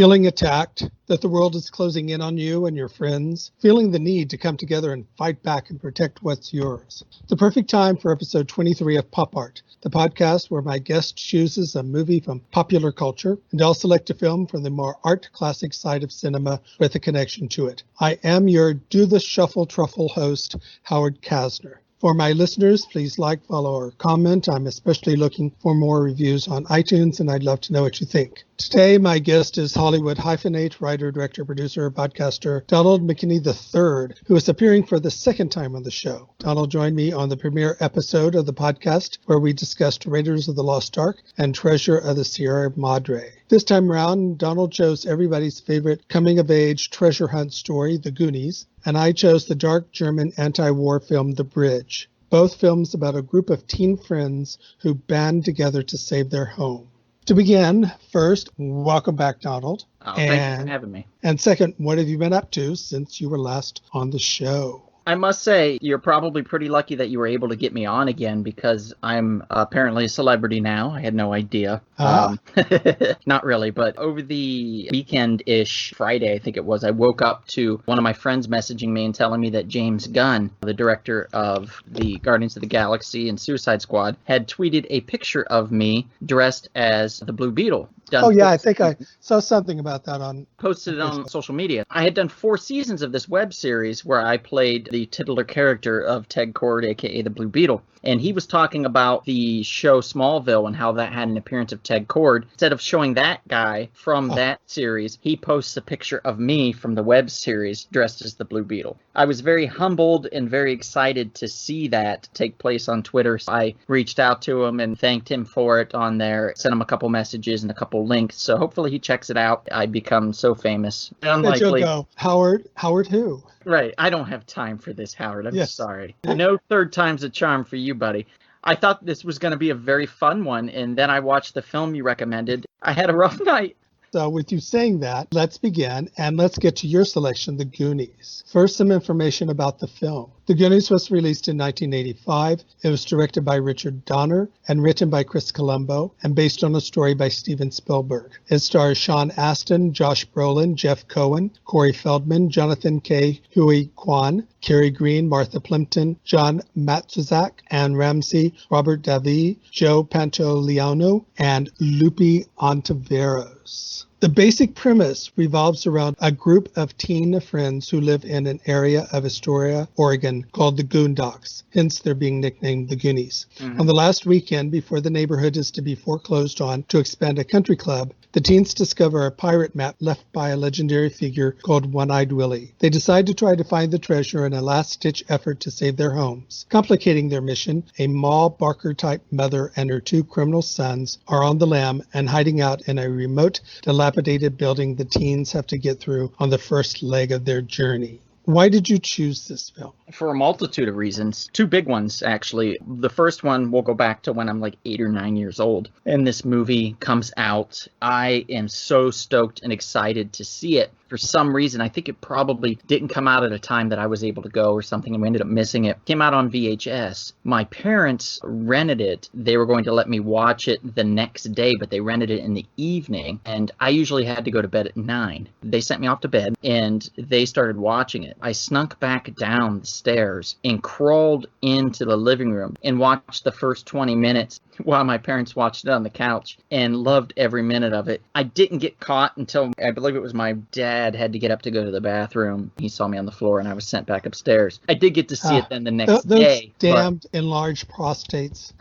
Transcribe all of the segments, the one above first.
Feeling attacked, that the world is closing in on you and your friends, feeling the need to come together and fight back and protect what's yours. The perfect time for episode 23 of Pop Art, the podcast where my guest chooses a movie from popular culture, and I'll select a film from the more art classic side of cinema with a connection to it. I am your Do the Shuffle Truffle host, Howard Kasner. For my listeners, please like, follow, or comment. I'm especially looking for more reviews on iTunes, and I'd love to know what you think. Today, my guest is Hollywood hyphenate, writer, director, producer, podcaster, Donald McKinney III, who is appearing for the second time on the show. Donald joined me on the premiere episode of the podcast, where we discussed Raiders of the Lost Ark and Treasure of the Sierra Madre. This time around, Donald chose everybody's favorite coming-of-age treasure hunt story, The Goonies, and I chose the dark German anti-war film, The Bridge. Both films about a group of teen friends who band together to save their home. To begin, first, welcome back, Donald. Oh, thank you for having me. And second, what have you been up to since you were last on the show? I must say, you're probably pretty lucky that you were able to get me on again because I'm apparently a celebrity now. I had no idea. Not really, but over the weekend-ish, Friday, I think it was, I woke up to one of my friends messaging me and telling me that James Gunn, the director of the Guardians of the Galaxy and Suicide Squad, had tweeted a picture of me dressed as the Blue Beetle. I think I saw something about that on... Posted it on social media. I had done 4 seasons of this web series where I played the titular character of Ted Kord, a.k.a. the Blue Beetle. And he was talking about the show Smallville and how that had an appearance of Ted Kord. Instead of showing that guy from that series, he posts a picture of me from the web series dressed as the Blue Beetle. I was very humbled and very excited to see that take place on Twitter. So I reached out to him and thanked him for it on there, sent him a couple messages and a couple links. So hopefully he checks it out. I become so famous. Unlikely. Go, Howard who? Right. I don't have time for this, Howard. I'm sorry. No third time's a charm for you, buddy. I thought this was going to be a very fun one, and then I watched the film you recommended. I had a rough night. So with you saying that, let's begin, and let's get to your selection, The Goonies. First, some information about the film. The Goonies was released in 1985. It was directed by Richard Donner and written by Chris Colombo and based on a story by Steven Spielberg. It stars Sean Astin, Josh Brolin, Jeff Cohen, Corey Feldman, Jonathan K. Huey Kwan, Kerry Green, Martha Plimpton, John Matzuzak, Anne Ramsey, Robert Davi, Joe Pantoliano, and Lupe Ontiveros. The basic premise revolves around a group of teen friends who live in an area of Astoria, Oregon, called the Goondocks, hence they're being nicknamed the Goonies. On the last weekend, before the neighborhood is to be foreclosed on to expand a country club, the teens discover a pirate map left by a legendary figure called One-Eyed Willie. They decide to try to find the treasure in a last-ditch effort to save their homes. Complicating their mission, a Ma Barker-type mother and her 2 criminal sons are on the lam and hiding out in a remote, dilapidated building the teens have to get through on the first leg of their journey. Why did you choose this film? For a multitude of reasons. 2 big ones, actually. The first one will go back to when I'm like 8 or 9 years old. And this movie comes out. I am so stoked and excited to see it. For some reason, I think it probably didn't come out at a time that I was able to go or something, and we ended up missing it. It came out on VHS. My parents rented it. They were going to let me watch it the next day, but they rented it in the evening, and I usually had to go to bed at 9. They sent me off to bed, and they started watching it. I snuck back down the stairs and crawled into the living room and watched the first 20 minutes while my parents watched it on the couch and loved every minute of it. I didn't get caught until I believe it was my dad had to get up to go to the bathroom. He saw me on the floor and I was sent back upstairs. I did get to see it then the next day. Those damned enlarged prostates.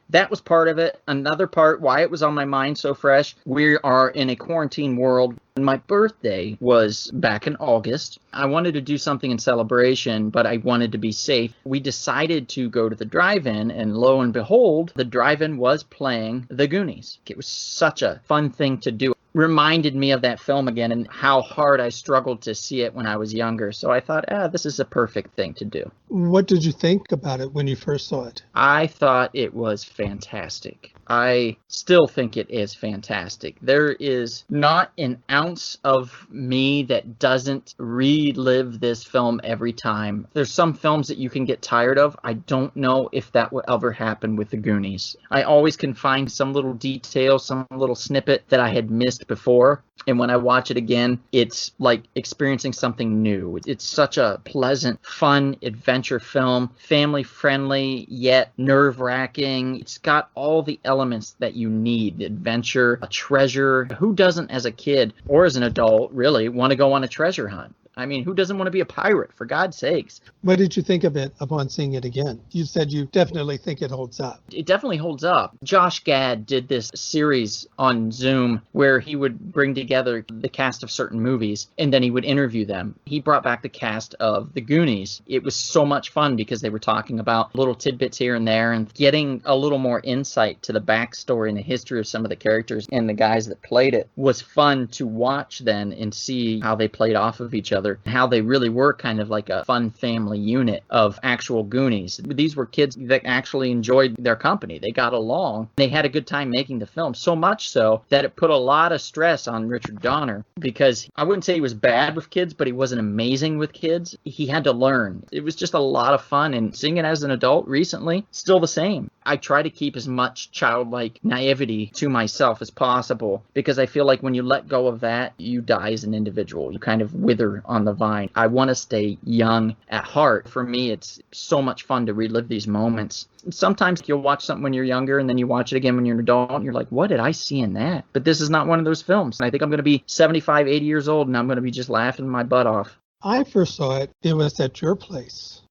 That was part of it. Another part, why it was on my mind so fresh, we are in a quarantine world. My birthday was back in August. I wanted to do something in celebration, but I wanted to be safe. We decided to go to the drive-in, and lo and behold, the drive-in was playing The Goonies. It was such a fun thing to do. Reminded me of that film again and how hard I struggled to see it when I was younger. So I thought, this is a perfect thing to do. What did you think about it when you first saw it? I thought it was fantastic. I still think it is fantastic. There is not an ounce of me that doesn't relive this film every time. There's some films that you can get tired of. I don't know if that will ever happen with the Goonies. I always can find some little detail, some little snippet that I had missed before. And when I watch it again, it's like experiencing something new. It's such a pleasant, fun adventure film, family friendly, yet nerve-wracking. It's got all the elements that you need. Adventure, a treasure. Who doesn't, as a kid or as an adult, really want to go on a treasure hunt? I mean, who doesn't want to be a pirate, for God's sakes? What did you think of it upon seeing it again? You said you definitely think it holds up. It definitely holds up. Josh Gad did this series on Zoom where he would bring together the cast of certain movies and then he would interview them. He brought back the cast of The Goonies. It was so much fun because they were talking about little tidbits here and there and getting a little more insight to the backstory and the history of some of the characters and the guys that played it was fun to watch then and see how they played off of each other. How they really were kind of like a fun family unit of actual Goonies. These were kids that actually enjoyed their company. They got along. They had a good time making the film, so much so that it put a lot of stress on Richard Donner because I wouldn't say he was bad with kids, but he wasn't amazing with kids. He had to learn. It was just a lot of fun, and seeing it as an adult recently, still the same. I try to keep as much childlike naivety to myself as possible because I feel like when you let go of that, you die as an individual. You kind of wither on the vine. I want to stay young at heart. For me, it's so much fun to relive these moments. Sometimes you'll watch something when you're younger and then you watch it again when you're an adult and you're like, what did I see in that? But this is not one of those films. I think I'm going to be 75, 80 years old and I'm going to be just laughing my butt off. I first saw it, it was at your place.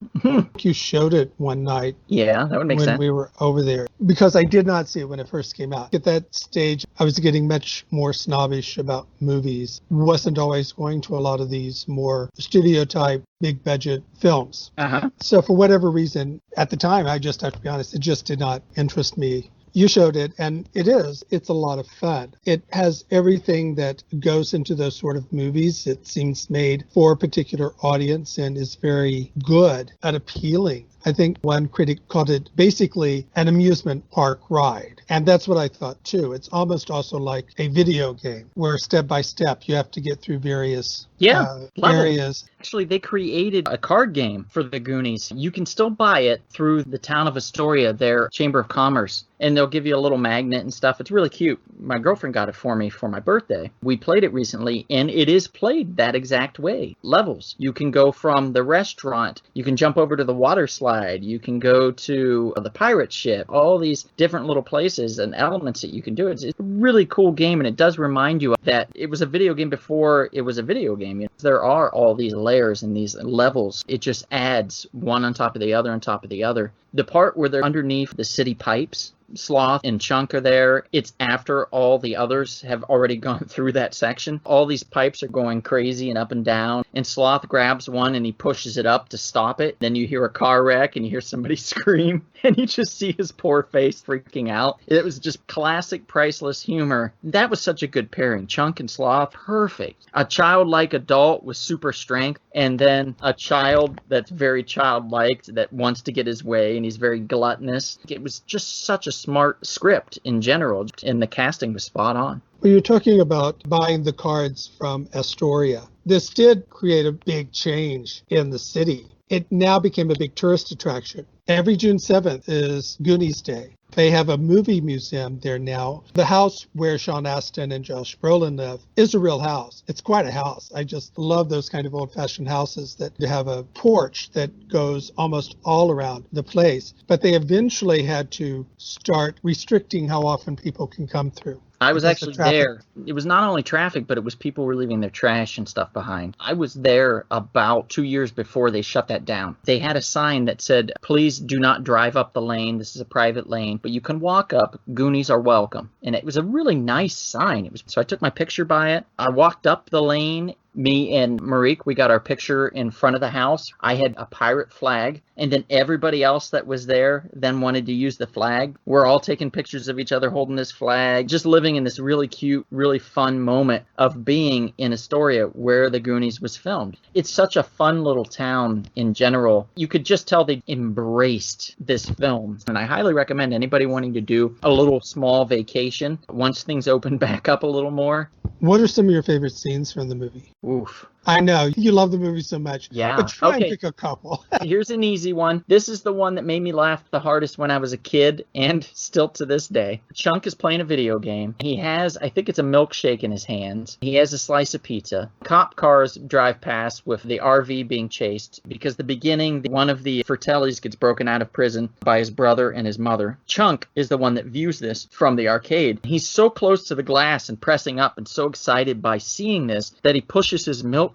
You showed it one night. Yeah, that would make sense. When we were over there. Because I did not see it when it first came out. At that stage, I was getting much more snobbish about movies. Wasn't always going to a lot of these more studio type, big budget films. So for whatever reason, at the time, I just have to be honest, it just did not interest me. You showed it, and it's a lot of fun. It has everything that goes into those sort of movies. It seems made for a particular audience and is very good and appealing. I think one critic called it basically an amusement park ride. And that's what I thought too. It's almost also like a video game where step by step you have to get through various areas. Actually, they created a card game for the Goonies. You can still buy it through the town of Astoria, their Chamber of Commerce. And they'll give you a little magnet and stuff. It's really cute. My girlfriend got it for me for my birthday. We played it recently, and it is played that exact way. Levels. You can go from the restaurant. You can jump over to the water slide. You can go to the pirate ship. All these different little places and elements that you can do. It's a really cool game, and it does remind you that it was a video game before it was a video game. You know, there are all these layers and these levels. It just adds one on top of the other on top of the other. The part where they're underneath the city pipes, Sloth and Chunk are there. It's after all the others have already gone through that section. All these pipes are going crazy and up and down. And Sloth grabs one and he pushes it up to stop it. Then you hear a car wreck and you hear somebody scream. And you just see his poor face freaking out. It was just classic priceless humor. That was such a good pairing. Chunk and Sloth, perfect. A childlike adult with super strength. And then a child that's very childlike that wants to get his way. And he's very gluttonous. It was just such a smart script in general, and the casting was spot on. Well, you're talking about buying the cards from Astoria. This did create a big change in the city. It now became a big tourist attraction. Every June 7th is Goonies Day. They have a movie museum there now. The house where Sean Astin and Josh Brolin live is a real house. It's quite a house. I just love those kind of old-fashioned houses that have a porch that goes almost all around the place. But they eventually had to start restricting how often people can come through. I was actually there. It was not only traffic, but it was people were leaving their trash and stuff behind. I was there about 2 years before they shut that down. They had a sign that said, please do not drive up the lane. This is a private lane, but you can walk up. Goonies are welcome. And it was a really nice sign. So I took my picture by it. I walked up the lane Me and Marique, we got our picture in front of the house. I had a pirate flag, and then everybody else that was there then wanted to use the flag. We're all taking pictures of each other holding this flag, just living in this really cute, really fun moment of being in Astoria where the Goonies was filmed. It's such a fun little town in general. You could just tell they embraced this film. And I highly recommend anybody wanting to do a little small vacation once things open back up a little more. What are some of your favorite scenes from the movie? Oof. I know you love the movie so much. Yeah. But try and Okay. pick a couple. Here's an easy one. This is the one that made me laugh the hardest when I was a kid and still to this day. Chunk is playing a video game. He has, I think it's a milkshake in his hands. He has a slice of pizza. Cop cars drive past with the RV being chased because the beginning, one of the Fratellis gets broken out of prison by his brother and his mother. Chunk is the one that views this from the arcade. He's so close to the glass and pressing up and so excited by seeing this that he pushes his milkshake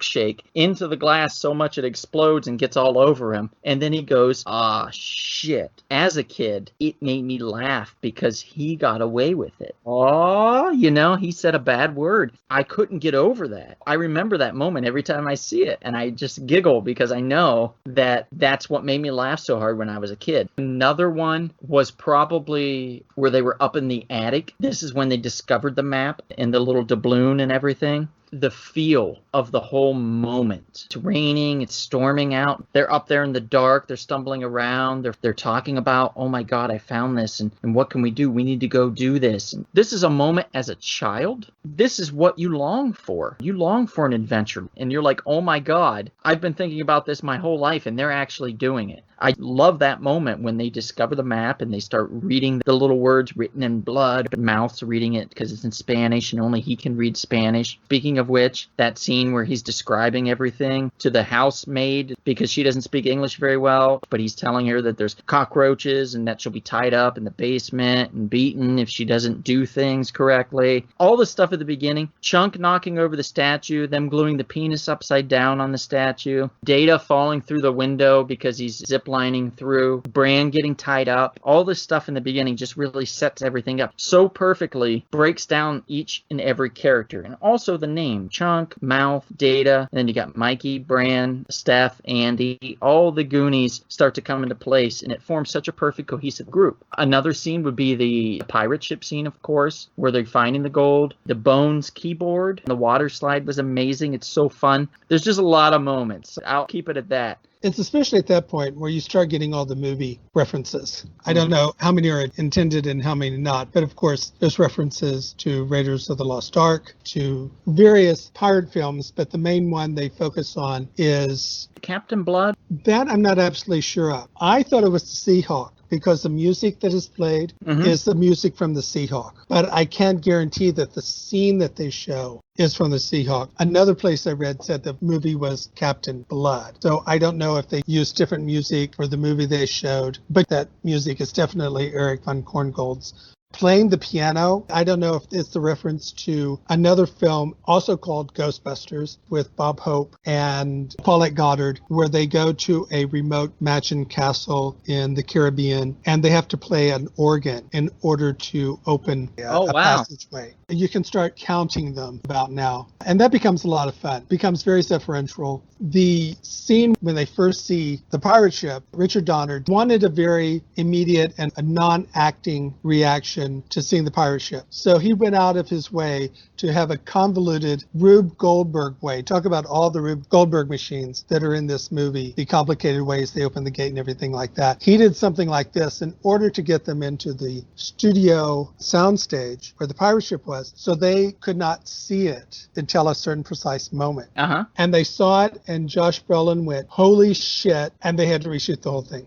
into the glass so much it explodes and gets all over him. And then he goes, ah, shit. As a kid, it made me laugh because he got away with it. Oh, he said a bad word. I couldn't get over that. I remember that moment every time I see it, and I just giggle because I know that that's what made me laugh so hard when I was a kid. Another one was probably where they were up in the attic. This is when they discovered the map and the little doubloon and everything. The feel of the whole moment. It's raining, it's storming out. They're up there in the dark, they're stumbling around, they're talking about, oh my God, I found this, and what can we do? We need to go do this. And this is a moment as a child. This is what you long for. You long for an adventure, and you're like, oh my God, I've been thinking about this my whole life, and they're actually doing it. I love that moment when they discover the map and they start reading the little words written in blood. Mouth's reading it because it's in Spanish and only he can read Spanish. Speaking of which, that scene where he's describing everything to the housemaid because she doesn't speak English very well, but he's telling her that there's cockroaches and that she'll be tied up in the basement and beaten if she doesn't do things correctly. All the stuff at the beginning. Chunk knocking over the statue, them gluing the penis upside down on the statue. Data falling through the window because he's ziplining through. Bran getting tied up. All this stuff in the beginning just really sets everything up so perfectly, breaks down each and every character. And also the name. Chunk, Mouth, Data, and then you got Mikey, Bran, Steph, Andy. All the Goonies start to come into place, and it forms such a perfect, cohesive group. Another scene would be the pirate ship scene, of course, where they're finding the gold. The Bones keyboard. The water slide was amazing. It's so fun. There's just a lot of moments. I'll keep it at that. It's especially at that point where you start getting all the movie references. I don't know how many are intended and how many not, but of course there's references to Raiders of the Lost Ark, to various pirate films, but the main one they focus on is Captain Blood? That I'm not absolutely sure of. I thought it was the Seahawk because the music that is played is the music from the Seahawk. But I can't guarantee that the scene that they show is from the Seahawk. Another place I read said the movie was Captain Blood. So I don't know if they used different music for the movie they showed, but that music is definitely Eric von Korngold's. Playing the piano, I don't know if it's the reference to another film also called Ghostbusters with Bob Hope and Paulette Goddard, where they go to a remote mansion castle in the Caribbean and they have to play an organ in order to open a passageway. You can start counting them about now. And that becomes a lot of fun, becomes very referential. The scene when they first see the pirate ship, Richard Donner wanted a very immediate and a non-acting reaction to seeing the pirate ship. So he went out of his way to have a convoluted Rube Goldberg way. Talk about all the Rube Goldberg machines that are in this movie, the complicated ways they open the gate and everything like that. He did something like this in order to get them into the studio soundstage where the pirate ship was, so they could not see it until a certain precise moment. And they saw it, and Josh Brolin went, holy shit, and they had to reshoot the whole thing.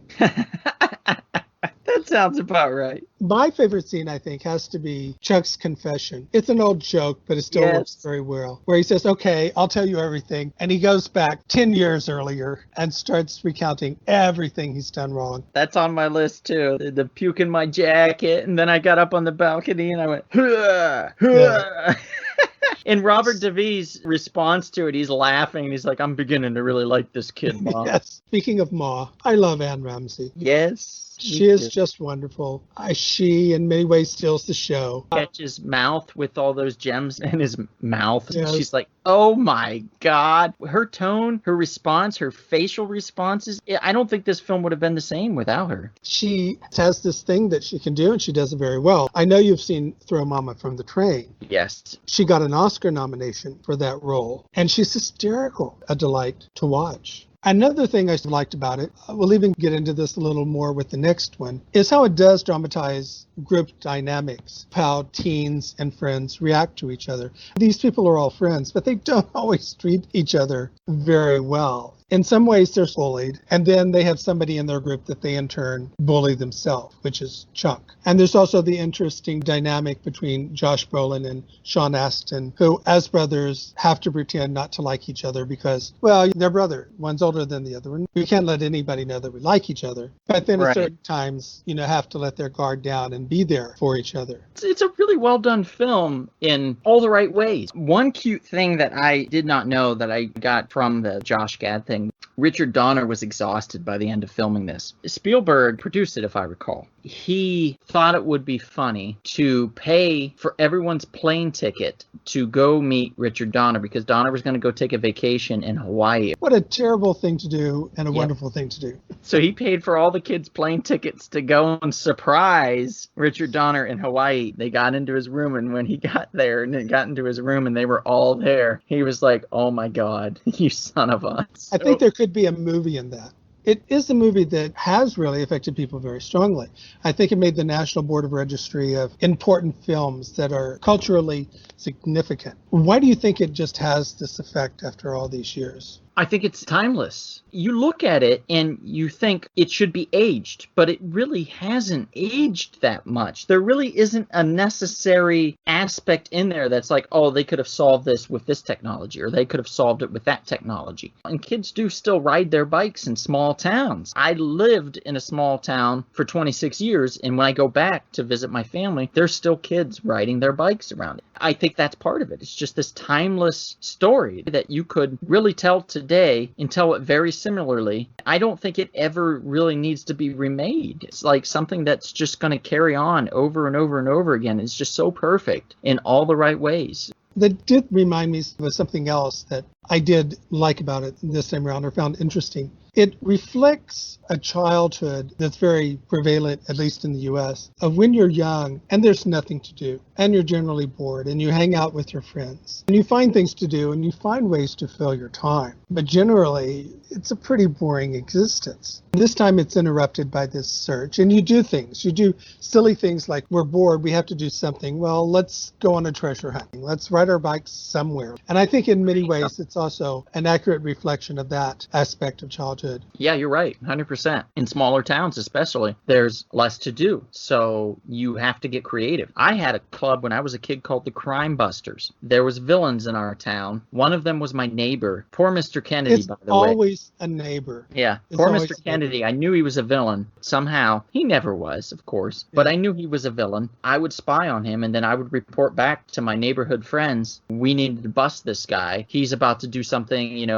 That sounds about right. My favorite scene, I think, has to be Chuck's confession. It's an old joke, but it still works very well. Where he says, okay, I'll tell you everything. And he goes back 10 years earlier and starts recounting everything he's done wrong. That's on my list, too. The puke in my jacket. And then I got up on the balcony and I went, hurrah, hurrah. And Robert DeVee's response to it, he's laughing. He's like, I'm beginning to really like this kid, Ma. Yes. Speaking of Ma, I love Anne Ramsey. Yes. She is just wonderful. She, in many ways, steals the show. Catch his mouth with all those gems in his mouth. Yes. She's like, oh my God. Her tone, her response, her facial responses. I don't think this film would have been the same without her. She has this thing that she can do, and she does it very well. I know you've seen Throw Mama from the Train. Yes. She got an Oscar nomination for that role, and she's hysterical, a delight to watch. Another thing I liked about it, we'll even get into this a little more with the next one, is how it does dramatize group dynamics, how teens and friends react to each other. These people are all friends, but they don't always treat each other very well. In some ways, they're bullied, and then they have somebody in their group that they in turn bully themselves, which is Chuck. And there's also the interesting dynamic between Josh Brolin and Sean Astin, who, as brothers, have to pretend not to like each other because, well, they're brothers. One's older than the other. We can't let anybody know that we like each other. But then at certain times, have to let their guard down and be there for each other. It's a really well done film in all the right ways. One cute thing that I did not know that I got from the Josh Gad thing, Richard Donner was exhausted by the end of filming this. Spielberg produced it, if I recall. He thought it would be funny to pay for everyone's plane ticket to go meet Richard Donner because Donner was going to go take a vacation in Hawaii. What a terrible thing to do and a wonderful thing to do. So he paid for all the kids' plane tickets to go and surprise Richard Donner in Hawaii. They got into his room, and when he got there and got into his room and they were all there, he was like, oh my God, you son of a... I think there could be a movie in that. It is a movie that has really affected people very strongly. I think it made the National Board of Registry of important films that are culturally significant. Why do you think it just has this effect after all these years? I think it's timeless. You look at it and you think it should be aged, but it really hasn't aged that much. There really isn't a necessary aspect in there that's like, oh, they could have solved this with this technology, or they could have solved it with that technology. And kids do still ride their bikes in small towns. I lived in a small town for 26 years, and when I go back to visit my family, there's still kids riding their bikes around. I think that's part of it. It's just this timeless story that you could really tell today and tell it very similarly. I don't think it ever really needs to be remade. It's like something that's just going to carry on over and over and over again. It's just so perfect in all the right ways. That did remind me of something else that I did like about it this time around or found interesting. It reflects a childhood that's very prevalent, at least in the U.S., of when you're young and there's nothing to do and you're generally bored and you hang out with your friends and you find things to do and you find ways to fill your time. But generally, it's a pretty boring existence. This time it's interrupted by this search, and you do things. You do silly things like, we're bored, we have to do something. Well, let's go on a treasure hunting. Let's ride our bikes somewhere. And I think in many ways it's also an accurate reflection of that aspect of childhood. Yeah, you're right, 100%. In smaller towns especially, there's less to do, so you have to get creative. I had a club when I was a kid called the Crime Busters. There was villains in our town. One of them was my neighbor. Poor Mr. Kennedy, by the way. It's always a neighbor. Yeah, poor Mr. Kennedy. I knew he was a villain. Somehow, he never was, of course, but I knew he was a villain. I would spy on him, and then I would report back to my neighborhood friends, we needed to bust this guy. He's about to do something,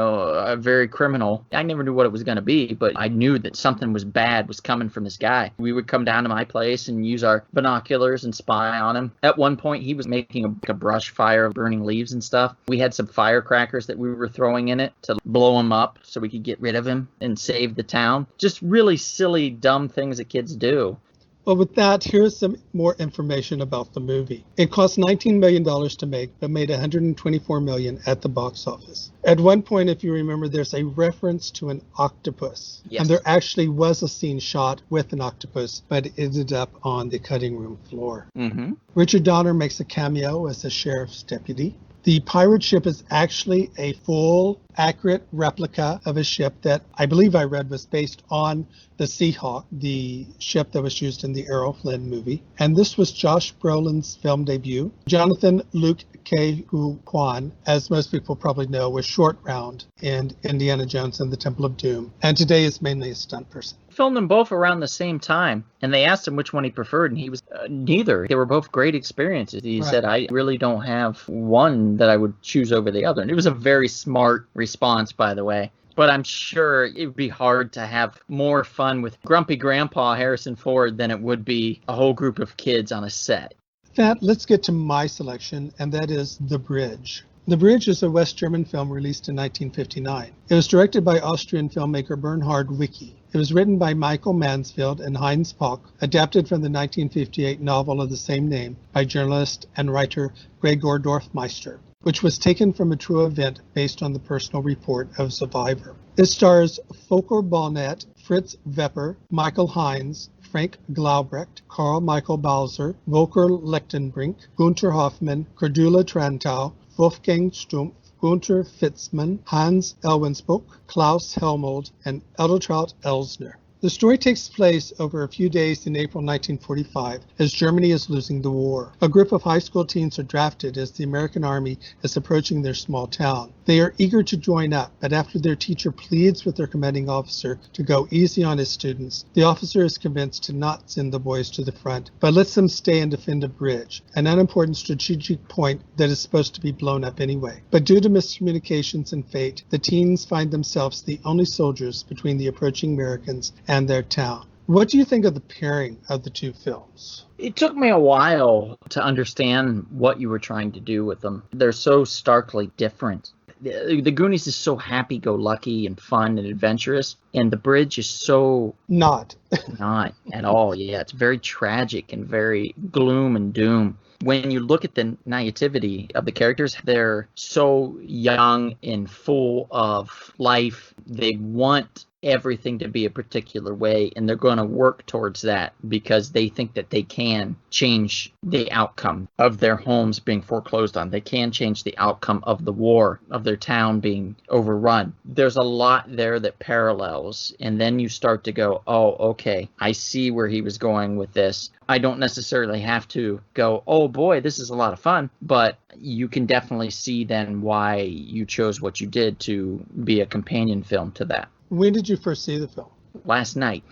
very criminal. I never knew what it was going to be, but I knew that something was bad was coming from this guy. We would come down to my place and use our binoculars and spy on him. At one point, he was making a brush fire of burning leaves and stuff. We had some firecrackers that we were throwing in it to blow him up so we could get rid of him and save the town. Just really silly, dumb things that kids do. Well, with that, here's some more information about the movie. It cost $19 million to make, but made $124 million at the box office. At one point, if you remember, there's a reference to an octopus. Yes. And there actually was a scene shot with an octopus, but it ended up on the cutting room floor. Mm-hmm. Richard Donner makes a cameo as the sheriff's deputy. The pirate ship is actually a full, accurate replica of a ship that I believe I read was based on the Seahawk, the ship that was used in the Errol Flynn movie. And this was Josh Brolin's film debut. Jonathan Luke K. Hu Kwan, as most people probably know, was Short Round in Indiana Jones and the Temple of Doom, and today is mainly a stunt person. Filmed them both around the same time, and they asked him which one he preferred, and he was neither. They were both great experiences. He said, I really don't have one that I would choose over the other. And it was a very smart response, by the way. But I'm sure it would be hard to have more fun with grumpy grandpa Harrison Ford than it would be a whole group of kids on a set. That, let's get to my selection, and that is The Bridge. The Bridge is a West German film released in 1959. It was directed by Austrian filmmaker Bernhard Wicki. It was written by Michael Mansfield and Heinz Pock, adapted from the 1958 novel of the same name by journalist and writer Gregor Dorfmeister, which was taken from a true event based on the personal report of a survivor. It stars Volker Ballnet, Fritz Wepper, Michael Heinz, Frank Glaubrecht, Karl Michael Balzer, Volker Lechtenbrink, Gunther Hoffmann, Cordula Trantau, Wolfgang Stumpf, Gunther Fitzmann, Hans Elwensbuch, Klaus Helmold, and Edeltraut Elsner. The story takes place over a few days in April 1945 as Germany is losing the war. A group of high school teens are drafted as the American army is approaching their small town. They are eager to join up, but after their teacher pleads with their commanding officer to go easy on his students, the officer is convinced to not send the boys to the front, but lets them stay and defend a bridge, an unimportant strategic point that is supposed to be blown up anyway. But due to miscommunications and fate, the teens find themselves the only soldiers between the approaching Americans and their town. What do you think of the pairing of the two films? It took me a while to understand what you were trying to do with them. They're so starkly different. The Goonies is so happy-go-lucky and fun and adventurous, and The Bridge is so Not at all. Yeah, it's very tragic and very gloom and doom. When you look at the naivety of the characters, they're so young and full of life. They want everything to be a particular way, and they're going to work towards that because they think that they can change the outcome of their homes being foreclosed on. They can change the outcome of the war, of their town being overrun. There's a lot there that parallels, and then you start to go, oh, okay, I see where he was going with this. I don't necessarily have to go, oh boy, this is a lot of fun, but you can definitely see then why you chose what you did to be a companion film to that. When did you first see the film? Last night.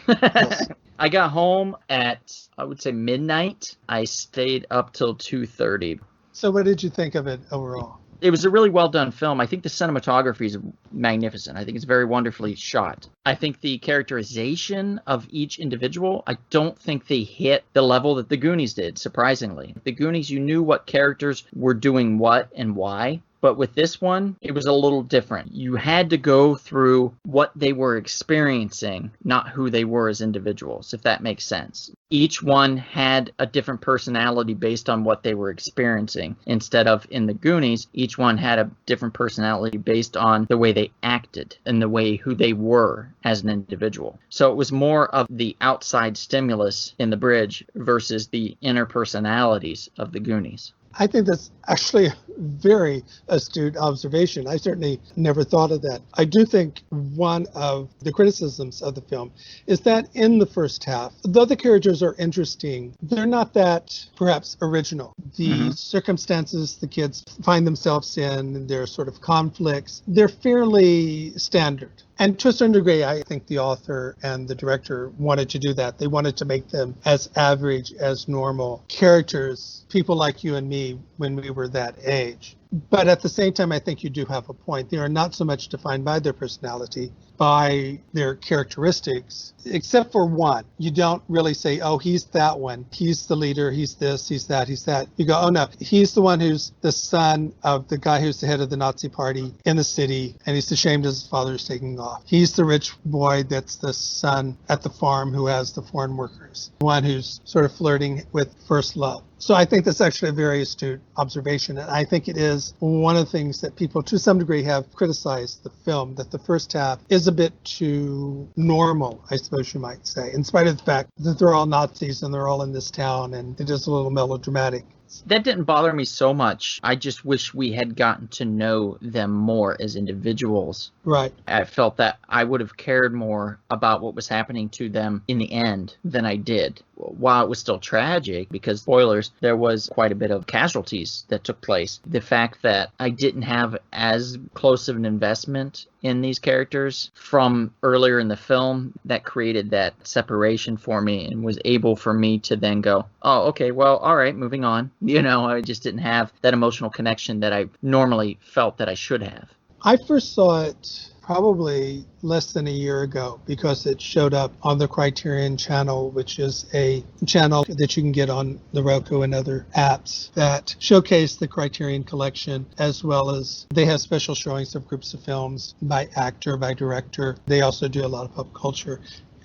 I got home at, I would say, midnight. I stayed up till 2:30. So what did you think of it overall? It was a really well done film. I think the cinematography is magnificent. I think it's very wonderfully shot. I think the characterization of each individual, I don't think they hit the level that the Goonies did, surprisingly. The Goonies, you knew what characters were doing what and why. But with this one, it was a little different. You had to go through what they were experiencing, not who they were as individuals, if that makes sense. Each one had a different personality based on what they were experiencing. Instead of in the Goonies, each one had a different personality based on the way they acted and the way who they were as an individual. So it was more of the outside stimulus in The Bridge versus the inner personalities of the Goonies. I think that's actually a very astute observation. I certainly never thought of that. I do think one of the criticisms of the film is that in the first half, though the characters are interesting, they're not that perhaps original. The circumstances the kids find themselves in, their sort of conflicts, they're fairly standard. And to a certain degree, I think the author and the director wanted to do that. They wanted to make them as average, as normal characters, people like you and me when we were that age. But at the same time, I think you do have a point. They are not so much defined by their personality, by their characteristics, except for one. You don't really say, oh, he's that one. He's the leader. He's this, he's that, he's that. You go, oh, no, he's the one who's the son of the guy who's the head of the Nazi party in the city, and he's ashamed his father is taking off. He's the rich boy that's the son at the farm who has the foreign workers, one who's sort of flirting with first love. So I think that's actually a very astute observation. And I think it is one of the things that people to some degree have criticized the film, that the first half is a bit too normal, I suppose you might say, in spite of the fact that they're all Nazis and they're all in this town and it is a little melodramatic. That didn't bother me so much. I just wish we had gotten to know them more as individuals. Right. I felt that I would have cared more about what was happening to them in the end than I did. While it was still tragic, because spoilers, there was quite a bit of casualties that took place. The fact that I didn't have as close of an investment in these characters from earlier in the film, that created that separation for me and was able for me to then go, oh, okay, well, all right, moving on. You know, I just didn't have that emotional connection that I normally felt that I should have. I first saw it probably less than a year ago because it showed up on the Criterion channel, which is a channel that you can get on the Roku and other apps that showcase the Criterion collection, as well as they have special showings of groups of films by actor, by director. They also do a lot of pop culture.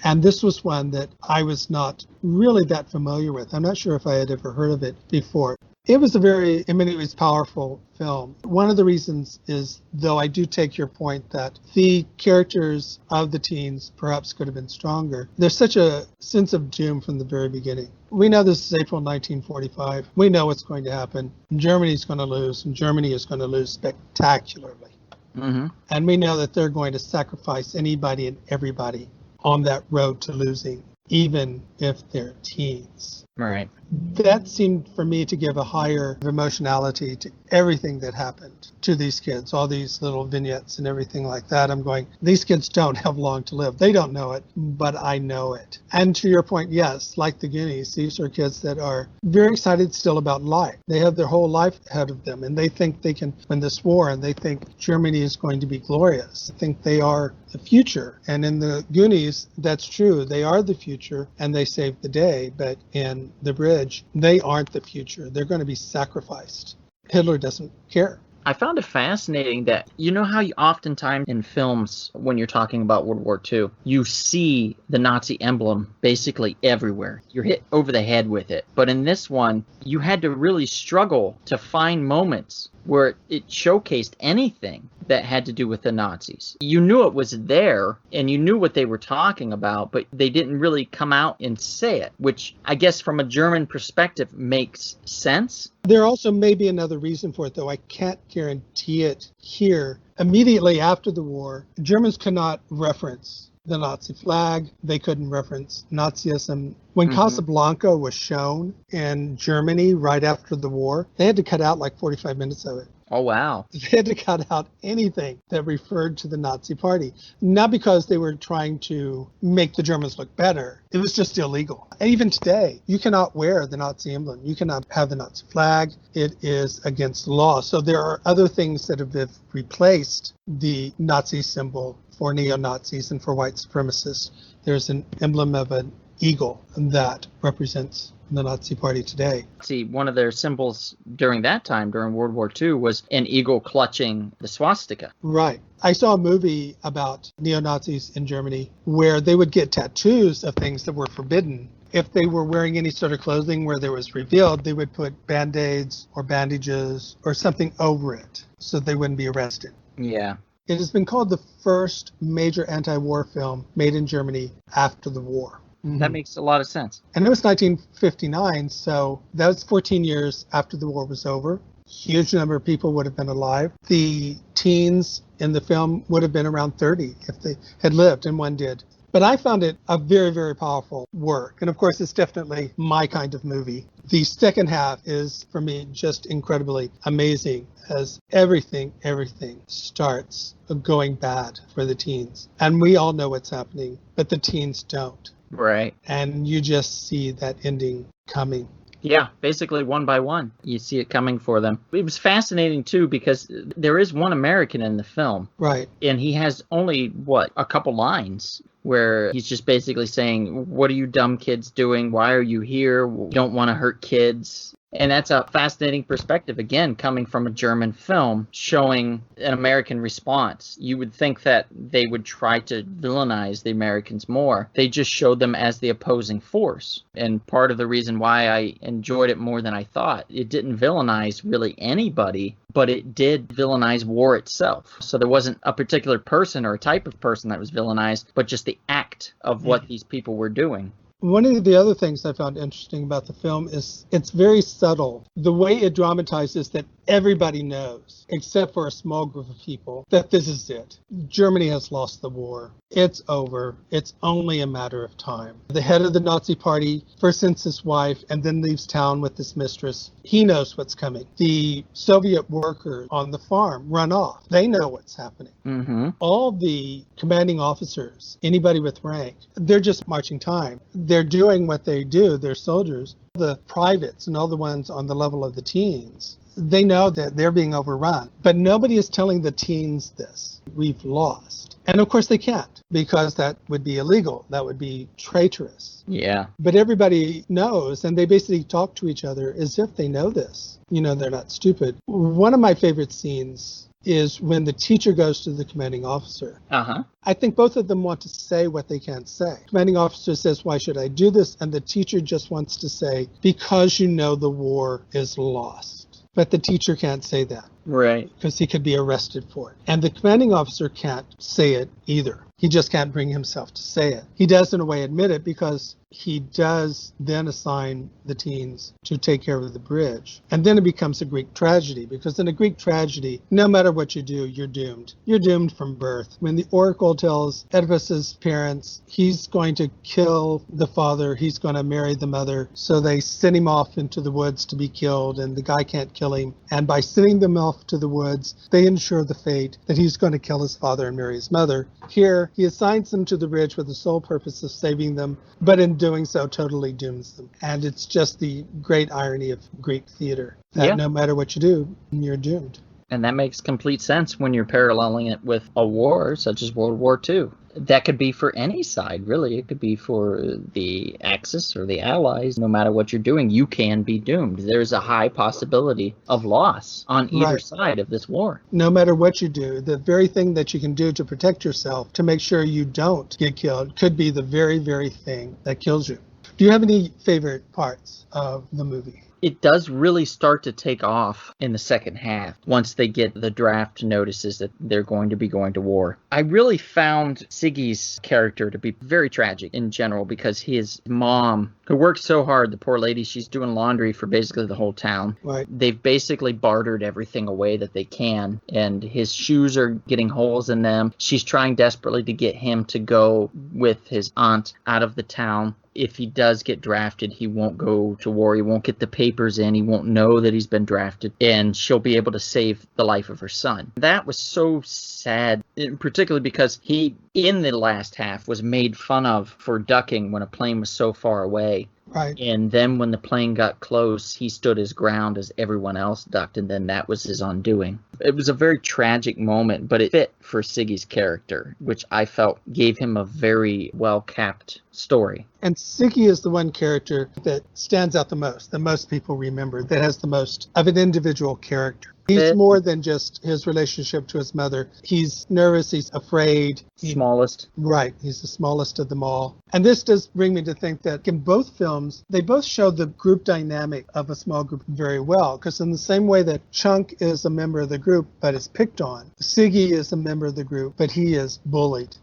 And this was one that I was not really that familiar with. I'm not sure if I had ever heard of it before. It was it was a powerful film. One of the reasons is, though I do take your point that the characters of the teens perhaps could have been stronger, there's such a sense of doom from the very beginning. We know this is April 1945. We know what's going to happen. Germany's going to lose, and Germany is going to lose spectacularly. Mm-hmm. And we know that they're going to sacrifice anybody and everybody on that road to losing, even if they're teens. Right. That seemed for me to give a higher emotionality to everything that happened to these kids, all these little vignettes and everything like that. I'm going, these kids don't have long to live. They don't know it, but I know it. And to your point, yes, like the Goonies, these are kids that are very excited still about life. They have their whole life ahead of them, and they think they can win this war, and they think Germany is going to be glorious. I think they are the future. And in the Goonies, that's true. They are the future, and they save the day. But in the Bridge, they aren't the future. They're going to be sacrificed. Hitler doesn't care. I found it fascinating that, you know how you oftentimes in films, when you're talking about World War II, you see the Nazi emblem basically everywhere. You're hit over the head with it. But in this one, you had to really struggle to find moments where it showcased anything that had to do with the Nazis. You knew it was there, and you knew what they were talking about, but they didn't really come out and say it, which I guess from a German perspective makes sense. There also may be another reason for it, though I can't guarantee it here. Immediately after the war, Germans could not reference the Nazi flag. They couldn't reference Nazism. When Casablanca was shown in Germany right after the war, they had to cut out like 45 minutes of it. Oh, wow. They had to cut out anything that referred to the Nazi party. Not because they were trying to make the Germans look better. It was just illegal. And even today, you cannot wear the Nazi emblem. You cannot have the Nazi flag. It is against the law. So there are other things that have replaced the Nazi symbol for neo-Nazis and for white supremacists. There's an emblem of an eagle that represents the Nazi party today. See, one of their symbols during that time, during World War II, was an eagle clutching the swastika. Right. I saw a movie about neo-Nazis in Germany where they would get tattoos of things that were forbidden. If they were wearing any sort of clothing where there was revealed, they would put band-aids or bandages or something over it so they wouldn't be arrested. Yeah. It has been called the first major anti-war film made in Germany after the war. That makes a lot of sense. And it was 1959, so that was 14 years after the war was over. Huge number of people would have been alive. The teens in the film would have been around 30 if they had lived, and one did. But I found it a very, very powerful work. And of course, it's definitely my kind of movie. The second half is, for me, just incredibly amazing as everything starts going bad for the teens. And we all know what's happening, but the teens don't. Right. And you just see that ending coming. Yeah, basically one by one, you see it coming for them. It was fascinating, too, because there is one American in the film. Right. And he has only, a couple lines where he's just basically saying, what are you dumb kids doing? Why are you here? You don't want to hurt kids. And that's a fascinating perspective, again, coming from a German film, showing an American response. You would think that they would try to villainize the Americans more. They just showed them as the opposing force. And part of the reason why I enjoyed it more than I thought, it didn't villainize really anybody, but it did villainize war itself. So there wasn't a particular person or a type of person that was villainized, but just the act of what these people were doing. One of the other things I found interesting about the film is it's very subtle. The way it dramatizes that everybody knows, except for a small group of people, that this is it. Germany has lost the war. It's over. It's only a matter of time. The head of the Nazi party first sends his wife and then leaves town with his mistress. He knows what's coming. The Soviet workers on the farm run off. They know what's happening. All the commanding officers, anybody with rank, they're just marching time. They're doing what they do. They're soldiers. The privates and all the ones on the level of the teens, they know that they're being overrun. But nobody is telling the teens this. We've lost. And of course they can't, because that would be illegal. That would be traitorous. Yeah. But everybody knows, and they basically talk to each other as if they know this. They're not stupid. One of my favorite scenes is when the teacher goes to the commanding officer. Uh-huh. I think both of them want to say what they can't say. Commanding officer says, why should I do this? And the teacher just wants to say, because you know the war is lost. But the teacher can't say that. Right. Because he could be arrested for it. And the commanding officer can't say it either. He just can't bring himself to say it. He does, in a way, admit it because he does then assign the teens to take care of the bridge. And then it becomes a Greek tragedy, because in a Greek tragedy, no matter what you do, you're doomed. You're doomed from birth. When the oracle tells Oedipus's parents he's going to kill the father, he's going to marry the mother, so they send him off into the woods to be killed, and the guy can't kill him. And by sending them off to the woods, they ensure the fate that he's going to kill his father and marry his mother. Here, he assigns them to the bridge with the sole purpose of saving them, but in doing so, totally dooms them. And it's just the great irony of Greek theater, that no matter what you do, you're doomed. And that makes complete sense when you're paralleling it with a war such as World War II. That could be for any side, really. It could be for the Axis or the Allies. No matter what you're doing, you can be doomed. There's a high possibility of loss on either side of this war. No matter what you do, the very thing that you can do to protect yourself, to make sure you don't get killed, could be the very, very thing that kills you. Do you have any favorite parts of the movie? It does really start to take off in the second half once they get the draft notices that they're going to be going to war. I really found Siggy's character to be very tragic in general, because his mom, who worked so hard, the poor lady, she's doing laundry for basically the whole town. Right. They've basically bartered everything away that they can, and his shoes are getting holes in them. She's trying desperately to get him to go with his aunt out of the town. If he does get drafted, he won't go to war. He won't get the papers in. He won't know that he's been drafted. And she'll be able to save the life of her son. That was so sad, particularly because he, in the last half, was made fun of for ducking when a plane was so far away. Right. And then when the plane got close, he stood his ground as everyone else ducked, and then that was his undoing. It was a very tragic moment, but it fit for Siggy's character, which I felt gave him a very well-capped story. And Siggy is the one character that stands out the most, that most people remember, that has the most of an individual character. He's more than just his relationship to his mother. He's nervous, he's afraid. Smallest. Right, he's the smallest of them all. And this does bring me to think that in both films, they both show the group dynamic of a small group very well. Because in the same way that Chunk is a member of the group but is picked on, Siggy is a member of the group but he is bullied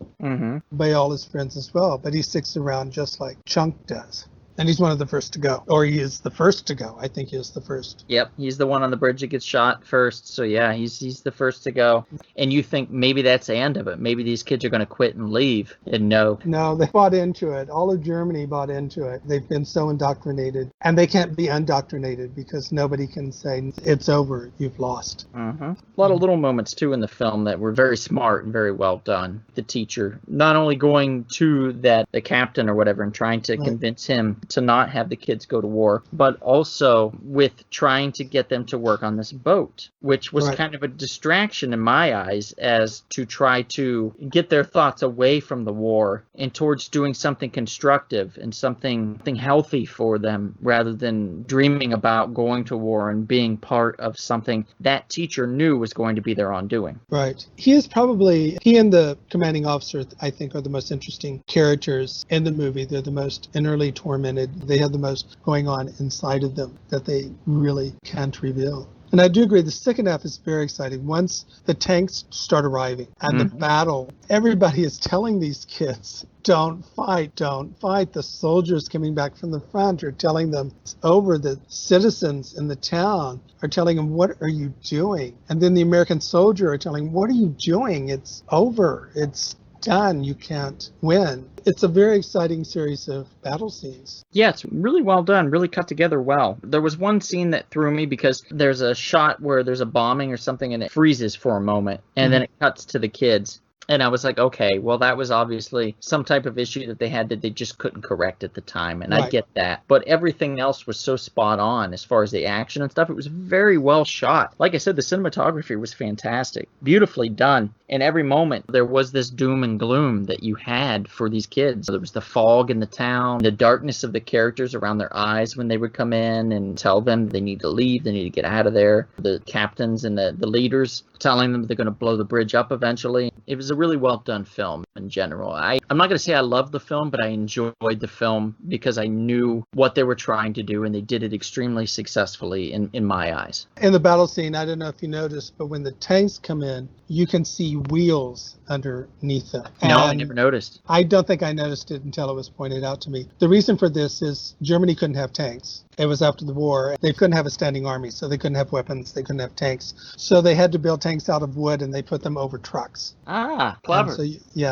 by all his friends as well. But he sticks around just like Chunk does. And he's one of the first to go. Or he is the first to go. I think he is the first. Yep, he's the one on the bridge that gets shot first. So yeah, he's the first to go. And you think maybe that's the end of it. Maybe these kids are going to quit and leave. And no. No, they bought into it. All of Germany bought into it. They've been so indoctrinated. And they can't be undoctrinated because nobody can say, it's over, you've lost. A lot of little moments, too, in the film that were very smart and very well done. The teacher not only going to the captain or whatever and trying to convince him to not have the kids go to war, but also with trying to get them to work on this boat, which was kind of a distraction in my eyes as to try to get their thoughts away from the war and towards doing something constructive and something healthy for them rather than dreaming about going to war and being part of something that teacher knew was going to be their undoing. Right. He and the commanding officer, I think, are the most interesting characters in the movie. They're the most innerly tormented. They have the most going on inside of them that they really can't reveal. And I do agree, the second half is very exciting. Once the tanks start arriving and the battle, everybody is telling these kids, don't fight, don't fight. The soldiers coming back from the front are telling them it's over. The citizens in the town are telling them, what are you doing? And then the American soldier are telling them, what are you doing? It's over. It's done. You can't win. It's a very exciting series of battle scenes. Yeah, it's really well done, really cut together well. There was one scene that threw me because there's a shot where there's a bombing or something and it freezes for a moment and then it cuts to the kids. And I was like, okay, well, that was obviously some type of issue that they had that they just couldn't correct at the time. And I Right. get that. But everything else was so spot on as far as the action and stuff. It was very well shot. Like I said, the cinematography was fantastic, beautifully done. And every moment there was this doom and gloom that you had for these kids. There was the fog in the town, the darkness of the characters around their eyes when they would come in and tell them they need to leave, they need to get out of there. The captains and the leaders telling them they're going to blow the bridge up eventually. It was a really well done film in general. I'm not going to say I loved the film, but I enjoyed the film because I knew what they were trying to do, and they did it extremely successfully in my eyes. In the battle scene, I don't know if you noticed, but when the tanks come in, you can see wheels underneath them. No, I never noticed. I don't think I noticed it until it was pointed out to me. The reason for this is Germany couldn't have tanks. It was after the war. They couldn't have a standing army, so they couldn't have weapons. They couldn't have tanks. So they had to build tanks out of wood, and they put them over trucks. Ah, clever.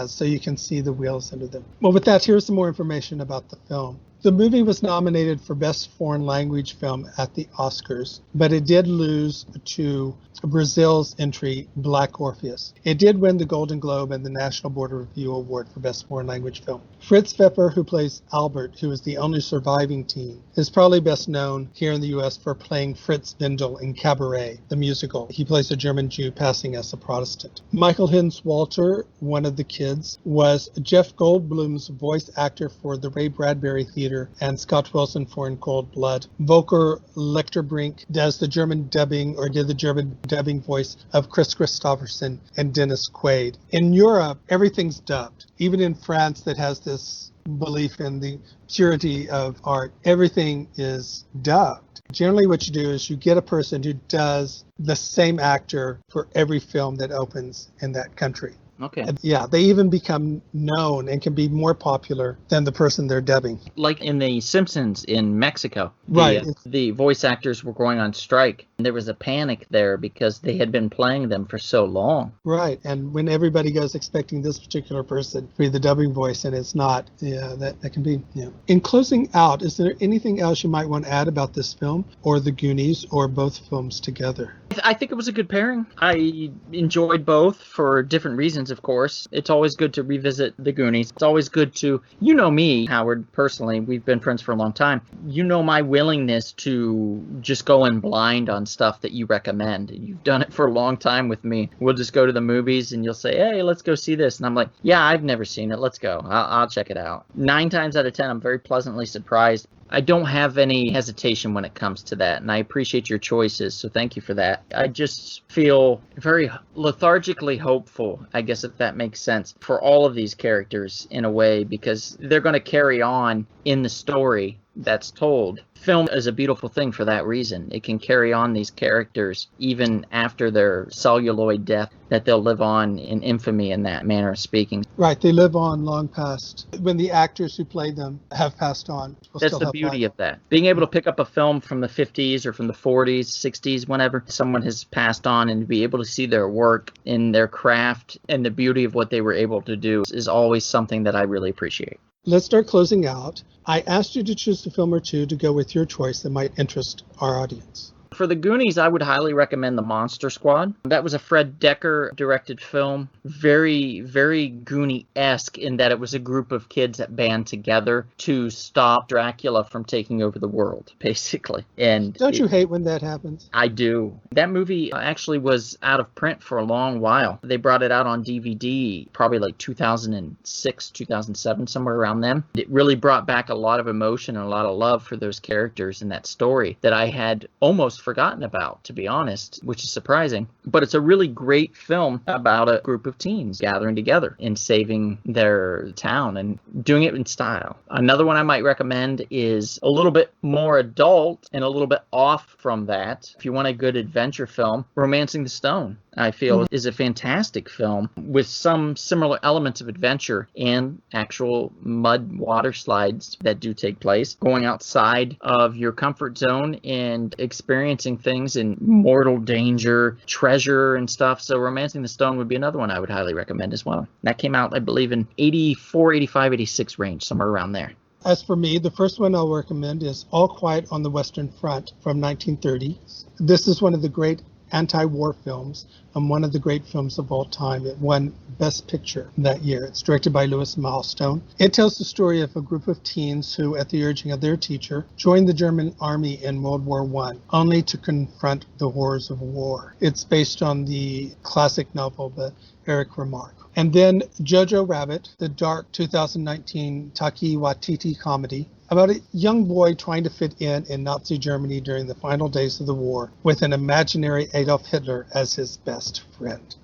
So you can see the wheels under them. Well, with that, here's some more information about the film. The movie was nominated for Best Foreign Language Film at the Oscars, but it did lose to Brazil's entry, Black Orpheus. It did win the Golden Globe and the National Board of Review Award for Best Foreign Language Film. Fritz Pfeffer, who plays Albert, who is the only surviving teen, is probably best known here in the U.S. for playing Fritz Wendel in Cabaret, the musical. He plays a German Jew passing as a Protestant. Michael Hinswalter, one of the kids, was Jeff Goldblum's voice actor for the Ray Bradbury Theater and Scott Wilson for In Cold Blood. Volker Lecterbrink does the German dubbing, or did the German dubbing voice of Chris Christopherson and Dennis Quaid. In Europe, everything's dubbed. Even in France, that has this belief in the purity of art, everything is dubbed. Generally what you do is you get a person who does the same actor for every film that opens in that country. Okay. Yeah, they even become known and can be more popular than the person they're dubbing. Like in The Simpsons in Mexico. Right. The voice actors were going on strike. And there was a panic there because they had been playing them for so long. Right. And when everybody goes expecting this particular person to be the dubbing voice and it's not, that can be, In closing out, is there anything else you might want to add about this film or The Goonies or both films together? I think it was a good pairing. I enjoyed both for different reasons, of course. It's always good to revisit The Goonies. It's always good to, you know me, Howard, personally. We've been friends for a long time. You know my willingness to just go in blind on stuff that you recommend. You've done it for a long time with me. We'll just go to the movies and you'll say, hey, let's go see this. And I'm like, yeah, I've never seen it. Let's go. I'll check it out. 9 times out of 10, I'm very pleasantly surprised. I don't have any hesitation when it comes to that, and I appreciate your choices, so thank you for that. I just feel very lethargically hopeful, I guess if that makes sense, for all of these characters in a way, because they're going to carry on in the story that's told. Film is a beautiful thing for that reason. It can carry on these characters even after their celluloid death, that they'll live on in infamy in that manner of speaking. Right, they live on long past. When the actors who played them have passed on. That's the beauty of that. Being able to pick up a film from the 50s or from the 40s, 60s, whenever someone has passed on, and be able to see their work and their craft and the beauty of what they were able to do is always something that I really appreciate. Let's start closing out. I asked you to choose a film or two to go with your choice that might interest our audience. For the Goonies, I would highly recommend The Monster Squad. That was a Fred Decker directed film. Very, very Goonie-esque in that it was a group of kids that band together to stop Dracula from taking over the world, basically. And don't you hate when that happens? I do. That movie actually was out of print for a long while. They brought it out on DVD probably like 2006, 2007, somewhere around then. It really brought back a lot of emotion and a lot of love for those characters in that story that I had almost forgotten about, to be honest, which is surprising. But it's a really great film about a group of teens gathering together and saving their town and doing it in style. Another one I might recommend is a little bit more adult and a little bit off from that. If you want a good adventure film, Romancing the Stone, I feel, is a fantastic film with some similar elements of adventure and actual mud water slides that do take place. Going outside of your comfort zone and experiencing things in mortal danger, treasure and stuff. So Romancing the Stone would be another one I would highly recommend as well. That came out, I believe, in 84, 85, 86 range, somewhere around there. As for me, the first one I'll recommend is All Quiet on the Western Front from 1930. This is one of the great anti-war films and one of the great films of all time. It won Best Picture that year. It's directed by Louis Milestone. It tells the story of a group of teens who, at the urging of their teacher, joined the German army in World War I, only to confront the horrors of war. It's based on the classic novel by Eric Remarque. And then Jojo Rabbit, the dark 2019 Taika Waititi comedy about a young boy trying to fit in Nazi Germany during the final days of the war with an imaginary Adolf Hitler as his best friend.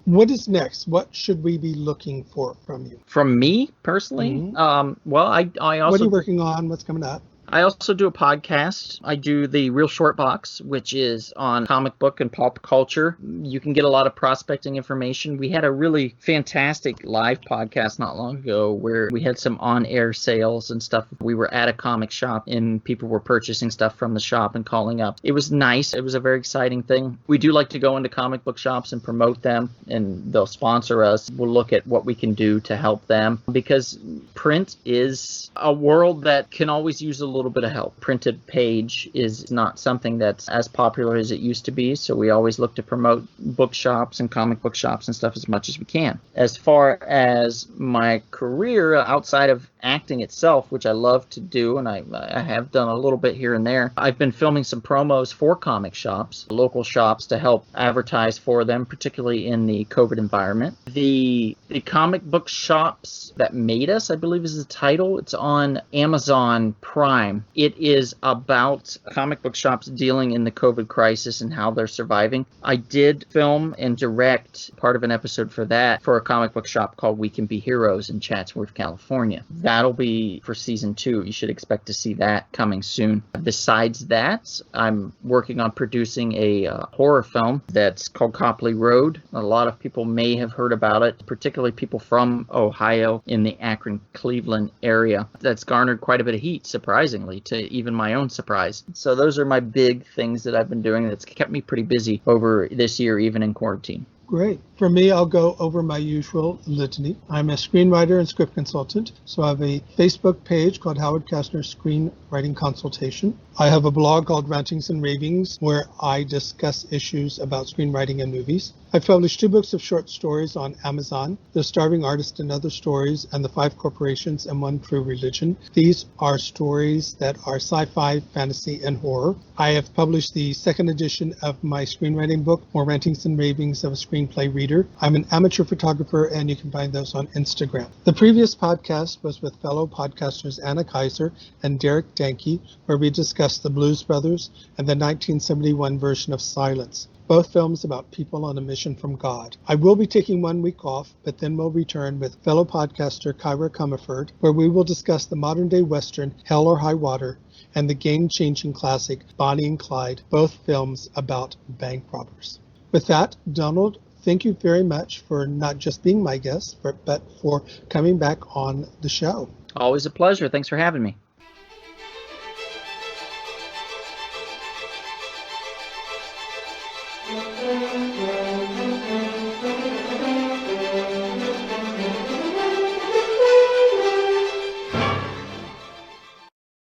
What is next? What should we be looking for from you? From me, personally? Mm-hmm. Well, I also... What are you working on? What's coming up? I also do a podcast. I do the Real Shortbox, which is on comic book and pop culture. You can get a lot of prospecting information. We had a really fantastic live podcast not long ago where we had some on-air sales and stuff. We were at a comic shop and people were purchasing stuff from the shop and calling up. It was nice. It was a very exciting thing. We do like to go into comic book shops and promote them, and they'll sponsor us. We'll look at what we can do to help them, because print is a world that can always use a little bit of help. Printed page is not something that's as popular as it used to be, so we always look to promote bookshops and comic book shops and stuff as much as we can. As far as my career outside of acting itself, which I love to do, and I have done a little bit here and there, I've been filming some promos for comic shops, local shops, to help advertise for them, particularly in the COVID environment. The comic book shops that made us, I believe is the title. It's on Amazon Prime. It is about comic book shops dealing in the COVID crisis and how they're surviving. I did film and direct part of an episode for that for a comic book shop called We Can Be Heroes in Chatsworth, California. That'll be for season 2. You should expect to see that coming soon. Besides that, I'm working on producing a horror film that's called Copley Road. A lot of people may have heard about it, particularly people from Ohio in the Akron-Cleveland area. That's garnered quite a bit of heat, surprisingly, to even my own surprise. So those are my big things that I've been doing that's kept me pretty busy over this year, even in quarantine. Great. For me, I'll go over my usual litany. I'm a screenwriter and script consultant, so I have a Facebook page called Howard Kastner Screenwriting Consultation. I have a blog called Rantings and Ravings, where I discuss issues about screenwriting and movies. I've published 2 books of short stories on Amazon, The Starving Artist and Other Stories, and The 5 Corporations and One True Religion. These are stories that are sci-fi, fantasy, and horror. I have published the 2nd edition of my screenwriting book, More Rantings and Ravings of a Screenplay Reader. I'm an amateur photographer, and you can find those on Instagram. The previous podcast was with fellow podcasters Anna Kaiser and Derek Danke, where we discussed The Blues Brothers and the 1971 version of Silence, both films about people on a mission from God. I will be taking 1 week off, but then we'll return with fellow podcaster Kyra Comerford, where we will discuss the modern-day Western Hell or High Water and the game-changing classic Bonnie and Clyde, both films about bank robbers. With that, Donald, thank you very much for not just being my guest, but for coming back on the show. Always a pleasure. Thanks for having me.